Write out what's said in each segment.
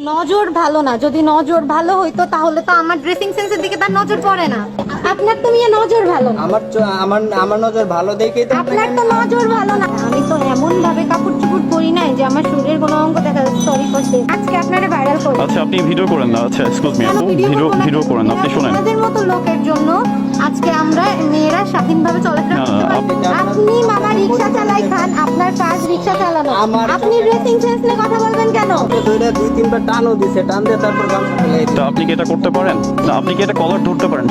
নজর ভালো না, যদি নজর ভালো হইতো তাহলে তো আমার ড্রেসিং সেন্সের দিকে তার নজর পড়ে না। আপনার তো মিয়া নজর ভালো না। আমার নজর ভালো দেখেই তো আপনার তো নজর ভালো না। আমি তো এমন ভাবে কাপড় চোপড় পরি নাই যে আমার শরীরের কোনো অঙ্গ দেখা যাচ্ছে। সরি করতে আজকে আপনারা ভাইরাল করি। আচ্ছা আপনি ভিডিও করেন না। আচ্ছা এক্সকিউজ মি আপু, ভিডিও করেন না। আপনি শুনেন, আপনাদের মতো লোকের জন্য আজকে আমরা মেয়েরা স্বাধীনভাবে চলাফেরা করতে পারি। আপনি মামা রিকশা চালাই খান, আপনার কাজ রিকশা চালানো। আপনি ড্রেসিং সেন্স নিয়ে কথা বলবেন কেন? দুই তিনবার টানও দিছে, টান দিয়ে তারপর গামছা ফেলে দিছে। তা আপনি কি এটা করতে পারেন? না আপনি কি এটা কলার ধরতে পারেন?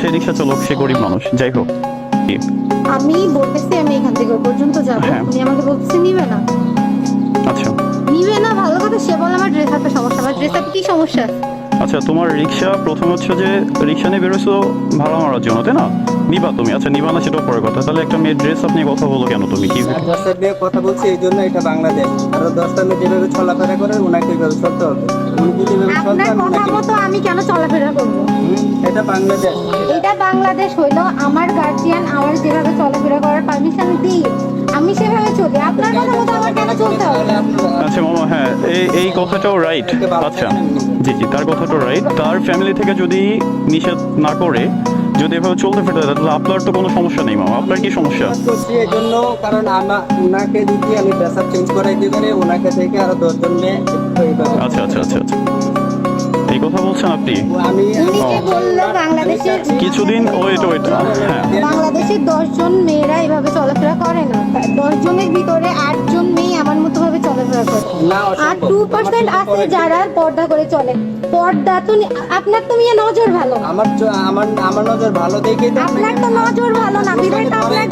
সে রিক্সা চালক, সে গরিব মানুষ, যাই হোক। কি? আমি বলতেছি আমি এখান থেকে ওই পর্যন্ত যাবো, হ্যাঁ। উনি আমাকে বলতেছে নিবে না। আচ্ছা নিবে না ভালো কথা, সে বলে আমার ড্রেস আপে সমস্যা। আমার ড্রেস আপে কি সমস্যা? আচ্ছা তোমার রিক্সা প্রথম হচ্ছে যে রিক্সা নিয়ে বেরোছো ভাড়া মারার জন্য, তাই না? নিবা তুমি? আচ্ছা নিবা না সেটাও পরে কথা। তাহলে একটা মেয়ের ড্রেস আপনি কথা বলো কেন তুমি? কি আর 10টা মেয়ে কথা বলছি এই জন্য এটা বাংলাদেশ। আর 10টা মেয়ে যেভাবে চলাফেরা করে ওনাকে এইভাবে চলতে হবে। উনি যদি এভাবে চলতে আপনার আমি কথা ওনাকে মতো আমি কেন চলাফেরা করবো? এটা বাংলাদেশ। এটা বাংলাদেশ হইলো আমার গার্জিয়ান আমার যেভাবে চলাফেরা করার পারমিশন দিই, আমি সেভাবে চলি। আপনার কথা মতো আমার কেন চলতে হবে? তাহলে আপনারা আচ্ছা মামা, হ্যাঁ এই কথাটাও রাইট। আচ্ছা জি জি, তার কথাটাও রাইট। তার ফ্যামিলি থেকে যদি নিষেধ না করে যদি এভাবে চলতে ফিরতে দেয় তাহলে আপনার তো কোনো সমস্যা নেই মামা। আপনার কি সমস্যা? করছি এই জন্য, কারণ ওনাকে যদি আমি ড্রেসআপ চেঞ্জ করাই দিই পারি ওনাকে থেকে আরো 10জন মেয়ে এইভাবে। আচ্ছা আচ্ছা আচ্ছা আচ্ছা, এই কথা বলছেন আপনি? আমি উনি যে বললো বাংলাদেশের কিছুদিন ওয়েট হ্যাঁ বাংলাদেশের 10 জন মেয়েরা এভাবে চলাফেরা করে না। 10 জনের ভিতরে 8 জন মেয়ে আমার মতো ভাবে চলাফেরা করে। না, আর অসম্ভব। 2% আছে যারা পর্দা করে চলে। পর্দা তো আপনার তো মিয়া নজর ভালো না। আমার নজর ভালো দেখেই তো আপনার তো নজর ভালো না, বিধায় তো আপনার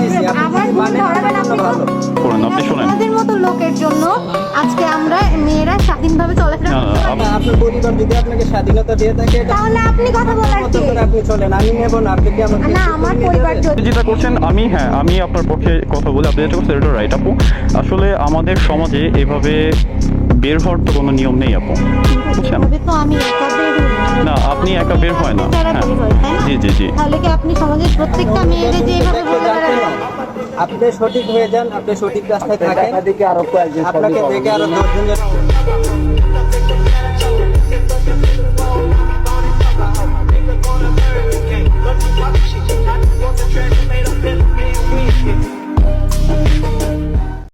আমার ভুল ধরাবেন আপনি তো। করেন, আপনি শোনেন। আমাদের মতো লোকের জন্য আজকে আমরা মেয়েরা স্বাধীনভাবে চলাফেরা না, করতে পারি। আপনার পরিবার যদি আপনাকে স্বাধীনতা দিয়ে থাকে তাহলে আপনি কথা বলার মতো কি? করে আপনি চলেন, আমি নেব না। আপনি কি আমাকে না, আমার পরিবার আপনি যদি যেটা করছেন আমি আপনার পক্ষে কথা বলি। আপনি যেটা করছেন এটা রাইট আপু। আসলে আমাদের সমাজে এভাবে বের হওয়ার তো কোনো নিয়ম নেই আপু, বুঝছেন? এভাবে তো আমি একা বের হই না। না আপনি একা বের হয় না। যারা হ্যাঁ বের হয়, তাই না? জি জি জি। তাহলে কি আপনি সমাজের প্রত্যেকটা মেয়েরে যে এভাবে বলে বেড়াবেন? আপনি সঠিক হয়ে যান, আপনি সঠিক রাস্তায় থাকেন, আপনাকে দেখে আরো 10 জন